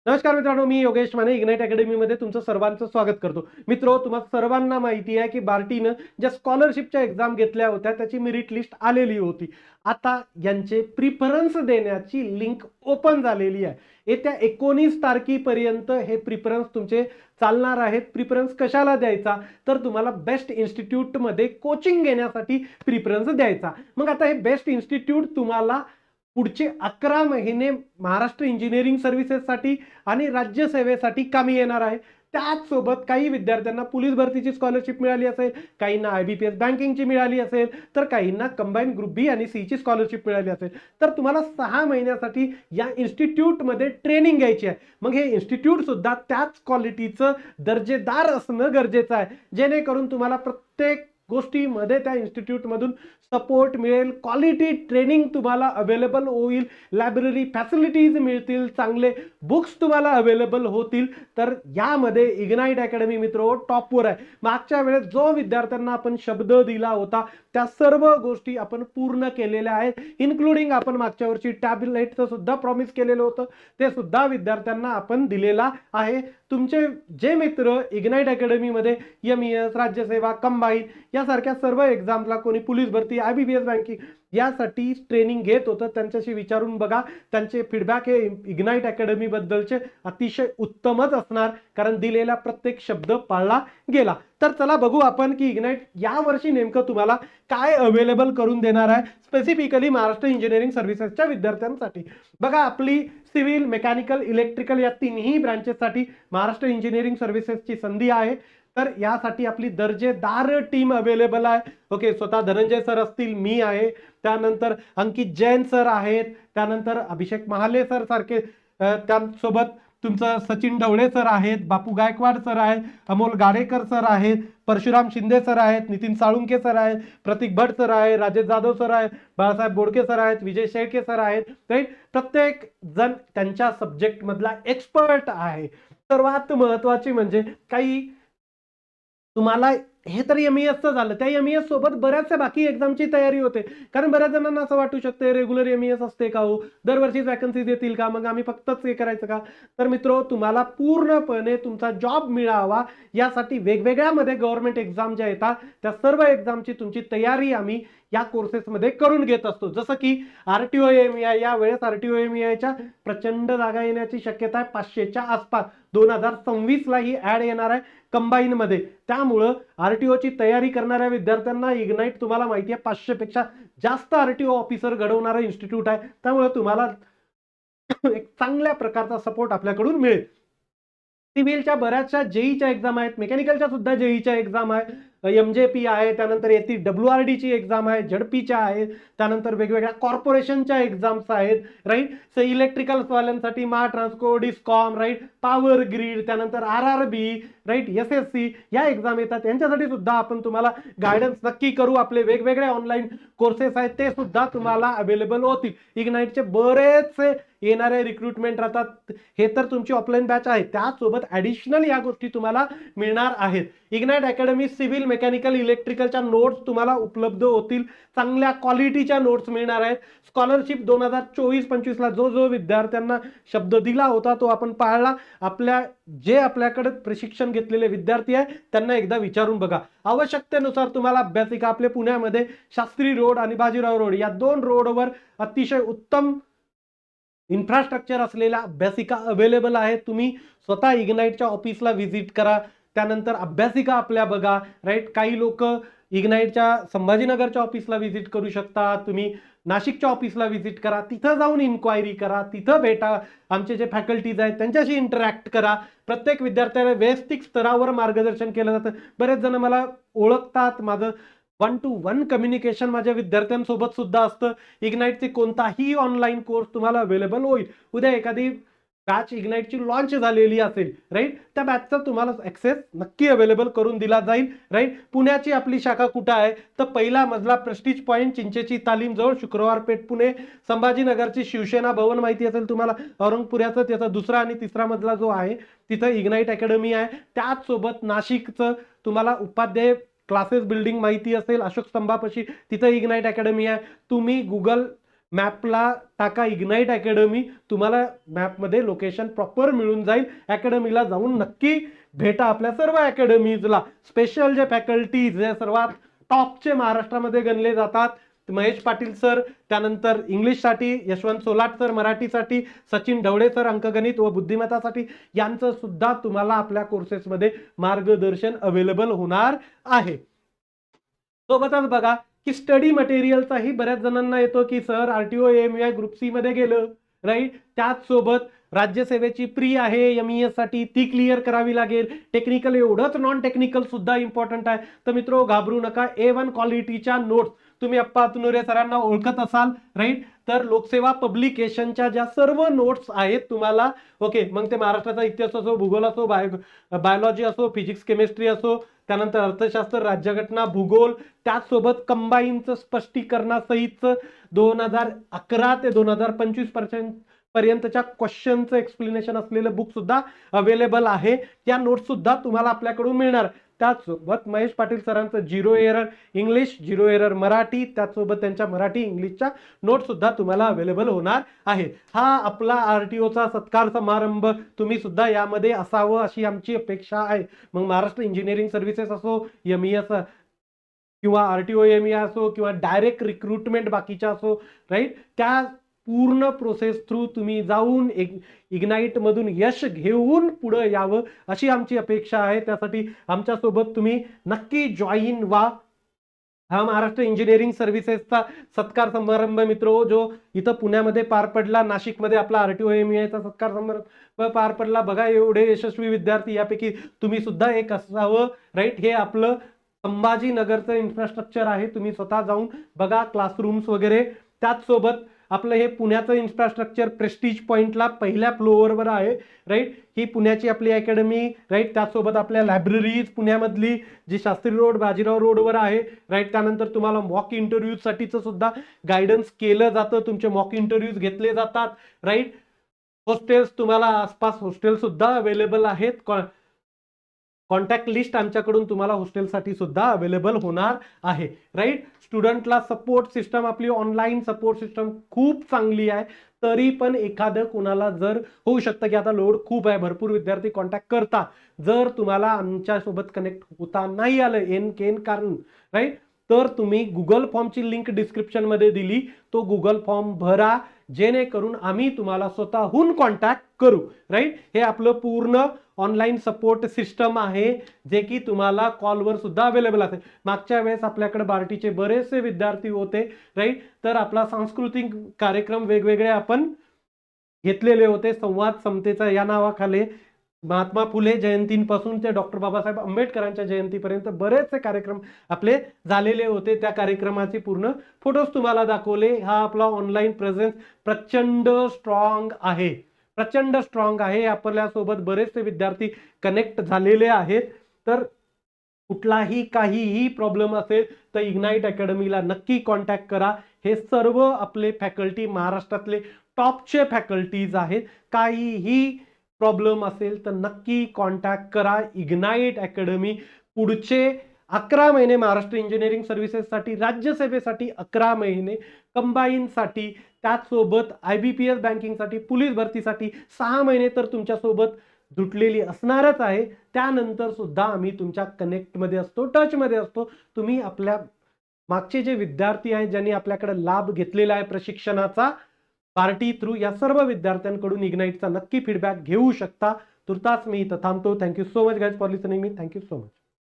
नमस्कार मित्रांनो, मी योगेश माने इग्नाइट अकॅडमीमध्ये तुमचं सर्वांचं स्वागत करतो. मित्रो, तुम्हाला सर्वांना माहिती आहे की बार्टीनं ज्या स्कॉलरशिपच्या एक्झाम घेतल्या होत्या त्याची मेरिट लिस्ट आलेली होती. आता यांचे प्रिफरन्स देण्याची लिंक ओपन झालेली आहे. येत्या 19 तारखेपर्यंत हे प्रिफरन्स तुमचे चालणार आहेत. प्रिफरन्स कशाला द्यायचा, तर तुम्हाला बेस्ट इन्स्टिट्यूटमध्ये कोचिंग घेण्यासाठी प्रिफरन्स द्यायचा. मग आता हे बेस्ट इन्स्टिट्यूट तुम्हाला पुढचे 11 महिने महाराष्ट्र इंजिनिअरिंग सर्व्हिसेससाठी आणि राज्यसेवेसाठी कामी येणार आहे. त्याचसोबत काही विद्यार्थ्यांना पोलीस भरतीची स्कॉलरशिप मिळाली असेल, काहींना IBPS बँकिंगची मिळाली असेल, तर काहींना कंबाईन ग्रुप बी आणि सी ची स्कॉलरशिप मिळाली असेल. तर तुम्हाला 6 महिन्यासाठी या इन्स्टिट्यूटमध्ये ट्रेनिंग घ्यायची आहे. मग हे इन्स्टिट्यूट सुद्धा त्याच क्वालिटीचं दर्जेदार असणं गरजेचं आहे, जेणेकरून तुम्हाला प्रत्येक गोष्टीमध्ये त्या इन्स्टिट्यूटमधून सपोर्ट मिळेल, क्वालिटी ट्रेनिंग तुम्हाला अवेलेबल होईल, लायब्ररी फॅसिलिटीज मिळतील, चांगले बुक्स तुम्हाला अवेलेबल होतील. तर यामध्ये इग्नाइट अकॅडमी मित्रो टॉपवर आहे. मागच्या वेळेस जो विद्यार्थ्यांना आपण शब्द दिला होता त्या सर्व गोष्टी आपण पूर्ण केलेल्या आहेत. इन्क्लुडिंग आपण मागच्या वर्षी टॅबलेटचं सुद्धा प्रॉमिस केलेलं होतं, ते सुद्धा विद्यार्थ्यांना आपण दिलेला आहे. तुमचे जे मित्र इग्नाइट अकॅडमीमध्ये MES, राज्यसेवा, कंबाईन यासारख्या सर्व एक्झामला, कोणी पोलीस भरती, IBPS बँकिंग यासाठी ट्रेनिंग घेत होतं, त्यांच्याशी विचारून बघा. त्यांचे फीडबॅक हे इग्नाइट अकॅडमी बद्दलचे अतिशय उत्तमच असणार, कारण दिलेला प्रत्येक शब्द पाळला गेला. तर चला बघू आपण की इग्नाइट या वर्षी नेमकं तुम्हाला काय अवेलेबल करून देणार आहे, स्पेसिफिकली महाराष्ट्र इंजिनिअरिंग सर्व्हिसेसच्या विद्यार्थ्यांसाठी. बघा, आपली सिव्हिल, मेकॅनिकल, इलेक्ट्रिकल या तिन्ही ब्रांचेससाठी महाराष्ट्र इंजिनिअरिंग सर्व्हिसेसची संधी आहे. तर यासाठी आपली दर्जेदार टीम अवेलेबल आहे. ओके, स्वतः धनंजय सर असतील, मी आहे, त्यानंतर अंकित जैन सर आहेत, त्यानंतर अभिषेक महाले सर सारखे, त्यासोबत तुमचं सचिन ढवळे सर आहेत, बापू गायकवाड सर आहेत, अमोल गाडेकर सर आहेत, परशुराम शिंदे सर आहेत, नितीन साळुंके सर आहेत, प्रतीक भट सर आहे, राजेश जाधव सर आहेत, बाळासाहेब बोडके सर आहेत, विजय शेळके सर आहेत. राईट, प्रत्येक जण त्यांच्या सब्जेक्ट मधला एक्सपर्ट आहे. सर्वात महत्वाची म्हणजे काही तुम्हाला हे तर MESचं झालं, त्या MES सोबत बऱ्याचशा बाकी एक्झामची तयारी होते. कारण बऱ्याच जणांना असं वाटू शकते रेग्युलर MES असते का हो, दरवर्षीच वॅकन्सीज येतील का, मग आम्ही फक्तच हे करायचं का. तर मित्रो, तुम्हाला पूर्णपणे तुमचा जॉब मिळावा यासाठी वेगवेगळ्यामध्ये गव्हर्नमेंट एक्झाम ज्या येतात त्या सर्व एक्झामची तुमची तयारी आम्ही या कोर्सेसमध्ये करून घेत असतो. जसं की RTO MEI, या वेळेस RTO MEIच्या प्रचंड जागा येण्याची शक्यता आहे, 500च्या आसपास. 2026ला ही ऍड येणार आहे कंबाईन मध्ये. त्यामुळं RTO ची तयारी करणाऱ्या विद्यार्थ्यांना इग्नाइट, तुम्हाला माहिती आहे, 500 पेक्षा जास्त RTO ऑफिसर घडवणारं इन्स्टिट्यूट आहे. त्यामुळे तुम्हाला एक चांगल्या प्रकारचा सपोर्ट आपल्याकडून मिळेल. सिव्हिलच्या बऱ्याचशा जेईच्या एक्झाम आहेत, मेकॅनिकलच्या सुद्धा जेईच्या एक्झाम आहे, MJP आहे, त्यानंतर येथे WRD ची एक्झाम आहे, झडपीच्या आहेत, त्यानंतर वेगवेगळ्या कॉर्पोरेशनच्या एक्झाम्स आहेत. राईट, सो इलेक्ट्रिकल वाल्यांसाठी Transco, discom, right, power grid, त्यानंतर RRB, राईट, SSC या एक्झाम येतात. यांच्यासाठी सुद्धा आपण तुम्हाला गायडन्स नक्की करू. आपले वेगवेगळे ऑनलाईन कोर्सेस आहेत ते सुद्धा तुम्हाला अवेलेबल होतील. इग्नाइटचे बरेचसे येणारे रिक्रुटमेंट राहतात, हे तर तुमची ऑफलाईन बॅच आहे, त्यासोबत ऍडिशनल या गोष्टी तुम्हाला मिळणार आहेत. इग्नाइट अकॅडमी सिव्हिल, मेकॅनिकल, इलेक्ट्रिकलच्या नोट्स तुम्हाला उपलब्ध होतील, चांगल्या क्वालिटीच्या नोट्स मिळणार आहेत. स्कॉलरशिप 2024-25ला जो विद्यार्थ्यांना शब्द दिला होता तो आपण पाळला. आपल्याकडे प्रशिक्षण घेतलेले विद्यार्थी आहे त्यांना एकदा विचारून बघा. आवश्यकतेनुसार तुम्हाला अभ्यासिका आपले पुण्यामध्ये शास्त्री रोड आणि बाजीराव रोड या 2 रोडवर अतिशय उत्तम इन्फ्रास्ट्रक्चर असलेल्या अभ्यासिका अवेलेबल आहे. तुम्ही स्वतः इग्नाइटच्या ऑफिसला व्हिजिट करा, त्यानंतर अभ्यासिका आपल्या बघा. राईट, काही लोक इग्नाइटच्या संभाजीनगरच्या ऑफिसला व्हिजिट करू शकता, तुम्ही नाशिकच्या ऑफिसला व्हिजिट करा, तिथं जाऊन इन्क्वायरी करा, तिथं भेटा, आमचे जे फॅकल्टीज आहेत त्यांच्याशी इंटरॅक्ट करा. प्रत्येक विद्यार्थ्याला वैयक्तिक स्तरावर मार्गदर्शन केलं जातं. बरेच जण मला ओळखतात, माझं 1 to 1 कम्युनिकेशन माझ्या विद्यार्थ्यांसोबत सुद्धा असतं. इग्नाइटचे कोणताही ऑनलाईन कोर्स तुम्हाला अवेलेबल होईल. उद्या एखादी बॅच इग्नाइटची लॉन्च झालेली असेल, राईट, त्या बॅचचा तुम्हाला ऍक्सेस नक्की अवेलेबल करून दिला जाईल. राईट, पुण्याची आपली शाखा कुठं आहे, तर पहिला मजला प्रेस्टिज पॉईंट, चिंचेची तालीम जवळ, शुक्रवार पेठ, पुणे. संभाजीनगरची शिवसेना भवन माहिती असेल तुम्हाला, औरंगपुऱ्याचा त्याचा दुसरा आणि तिसरा मजला जो आहे तिथं इग्नाइट अकॅडमी आहे. त्याचसोबत नाशिकचं तुम्हाला उपाध्याय क्लासेस बिल्डिंग माहिती असेल, अशोक स्तंभापाशी, तिथं इग्नाइट अकॅडमी आहे. तुम्ही गुगल मॅपला टाका इग्नाइट अकॅडमी, तुम्हाला मॅपमध्ये लोकेशन प्रॉपर मिळून जाईल. अकॅडमीला जाऊन नक्की भेटा आपल्या सर्व अकॅडमीजला. स्पेशल जे फॅकल्टीज जे सर्वात टॉपचे महाराष्ट्रामध्ये गणले जातात, महेश पाटील सर, त्यानंतर इंग्लिशसाठी यशवंत सोलाट सर, मराठीसाठी सचिन ढवळे सर, अंकगणित व बुद्धिमत्तासाठी, यांचं सुद्धा तुम्हाला आपल्या कोर्सेसमध्ये मार्गदर्शन अवेलेबल होणार आहे. सोबतच बघा की स्टडी मटेरियलचाही बऱ्याच जणांना येतो की सर आरटीओ एएमयूआय ग्रुप सी मध्ये गेलं, राईट, त्याच सोबत राज्यसेवेची प्री आहे एमईएस साठी, ती क्लिअर करावी लागेल. टेक्निकल एवढंच नॉन टेक्निकल सुद्धा इम्पॉर्टंट आहे. तर मित्रो घाबरू नका, A1 क्वालिटीच्या नोट्स तुम्ही अप्पा तुनुरे सरांना ओळखत असाल, राईट, तर लोकसेवा पब्लिकेशनच्या ज्या सर्व नोट्स आहेत तुम्हाला, ओके, मग ते महाराष्ट्राचा इतिहास असो, भूगोल असो, बायोलॉजी असो, फिजिक्स केमिस्ट्री असो, त्यानंतर अर्थशास्त्र, राज्यघटना, भूगोल, त्याचसोबत कंबाईनचं स्पष्टीकरणासहितचं 2011 ते 2025 पर्यंतच्या क्वेश्चनचं एक्सप्लेनेशन असलेलं बुक सुद्धा अवेलेबल आहे. त्या नोट्स सुद्धा तुम्हाला आपल्याकडून मिळणार. त्याचसोबत महेश पाटील सरांचं 0 एरर इंग्लिश, 0 एरर मराठी, त्याचसोबत त्यांच्या मराठी इंग्लिशच्या नोट सुद्धा तुम्हाला अवेलेबल होणार आहे. हा आपला आरटीओचा सत्कार समारंभ, तुम्ही सुद्धा यामध्ये असावं अशी आमची अपेक्षा आहे. मग महाराष्ट्र इंजिनिअरिंग सर्व्हिसेस असो, एमईएस किंवा आरटीओ एमईआय असो किंवा डायरेक्ट रिक्रुटमेंट बाकीच्या असो, राईट, त्या पूर्ण प्रोसेस थ्रू तुम्ही जाऊन इग्नाइट मधून यश घेऊन पुढे यावं अशी आमची अपेक्षा आहे. त्यासाठी आमच्यासोबत तुम्ही नक्की जॉईन व्हा. हा महाराष्ट्र इंजिनिअरिंग सर्व्हिसेसचा सत्कार समारंभ मित्रो जो इथं पुण्यामध्ये पार पडला, नाशिकमध्ये आपला आरटीओ एमईआयचा सत्कार समारंभ पार पडला. बघा एवढे यशस्वी विद्यार्थी, यापैकी तुम्ही सुद्धा एक असावं, राईट. हे आपलं संभाजीनगरचं इन्फ्रास्ट्रक्चर आहे, तुम्ही स्वतः जाऊन बघा, क्लासरूम्स वगैरे. त्याचसोबत आपलं हे पुण्याचं इन्फ्रास्ट्रक्चर प्रेस्टीज पॉइंटला पहिल्या फ्लोअरवर आहे, राईट. ही पुण्याची आपली अकॅडमी, राईट. त्याचसोबत आपल्या लायब्ररीज पुण्यामधली जी शास्त्री रोड, बाजीराव रोडवर आहे, राईट. त्यानंतर तुम्हाला मॉक इंटरव्ह्यूसाठीचं सुद्धा गायडन्स केलं जातं, तुमचे मॉक इंटरव्ह्यूज घेतले जातात, राईट. हॉस्टेल्स तुम्हाला आसपास हॉस्टेल सुद्धा अवेलेबल आहेत. कॉन्टॅक्ट लिस्ट आमच्याकडून तुम्हाला हॉस्टेलसाठी सुद्धा अवेलेबल होणार आहे, राईट. स्टुडंटला सपोर्ट सिस्टम, आपली ऑनलाईन सपोर्ट सिस्टम खूप चांगली आहे. तरी पण एखादं कुणाला जर होऊ शकतं की आता लोड खूप आहे, भरपूर विद्यार्थी कॉन्टॅक्ट करतात, जर तुम्हाला आमच्यासोबत कनेक्ट होता नाही आलं एन केन कारण, राईट, तर तुम्ही गुगल फॉर्मची लिंक डिस्क्रिप्शनमध्ये दिली, तो गुगल फॉर्म भरा, जेणेकरून आम्ही तुम्हाला स्वतःहून कॉन्टॅक्ट करू, राईट. हे आपलं पूर्ण ऑनलाईन सपोर्ट सिस्टम आहे, जे की तुम्हाला कॉलवर सुद्धा अवेलेबल असेल. मागच्या वेळेस आपल्याकडे बार्टीचे बरेचसे विद्यार्थी होते, राईट. तर आपला सांस्कृतिक कार्यक्रम वेगवेगळे आपण घेतलेले होते. संवाद समतेचा या नावाखाली महात्मा फुले जयंतीपासून ते डॉक्टर बाबासाहेब आंबेडकरांच्या जयंतीपर्यंत बरेचसे कार्यक्रम आपले झालेले होते. त्या कार्यक्रमाचे पूर्ण फोटोज तुम्हाला दाखवले. हा आपला ऑनलाईन प्रेझेन्स प्रचंड स्ट्रॉंग आहे, प्रचंड स्ट्रॉंग आहे. आपल्यासोबत बरेचसे विद्यार्थी कनेक्ट झालेले आहेत. तर कुठलाही काहीही प्रॉब्लेम असेल तर इग्नाइट अकॅडमीला नक्की कॉन्टॅक्ट करा. हे सर्व आपले फॅकल्टी महाराष्ट्रातले टॉपचे फॅकल्टीज आहेत. काहीही प्रॉब्लेम असेल तर नक्की कॉन्टॅक्ट करा. इग्नाइट अकॅडमी पुढचे 11 महिने महाराष्ट्र इंजिनिअरिंग सर्व्हिसेससाठी, राज्यसेवेसाठी 11 महिने, कंबाईनसाठी, त्याचसोबत IBPS बँकिंगसाठी, पोलीस भरतीसाठी 6 महिने तर तुमच्यासोबत जुटलेली असणारच आहे. त्यानंतर सुद्धा आम्ही तुमच्या कनेक्टमध्ये असतो, टचमध्ये असतो. तुम्ही आपल्या मागचे जे विद्यार्थी आहेत ज्यांनी आपल्याकडे लाभ घेतलेला आहे प्रशिक्षणाचा पार्टी थ्रू, या सर्व विद्यार्थ्यांकडून इग्नाइटचा नक्की फीडबॅक घेऊ शकता. तुर्तास मी इथं थांबतो. Thank you so much guys for listening me. Thank you so much.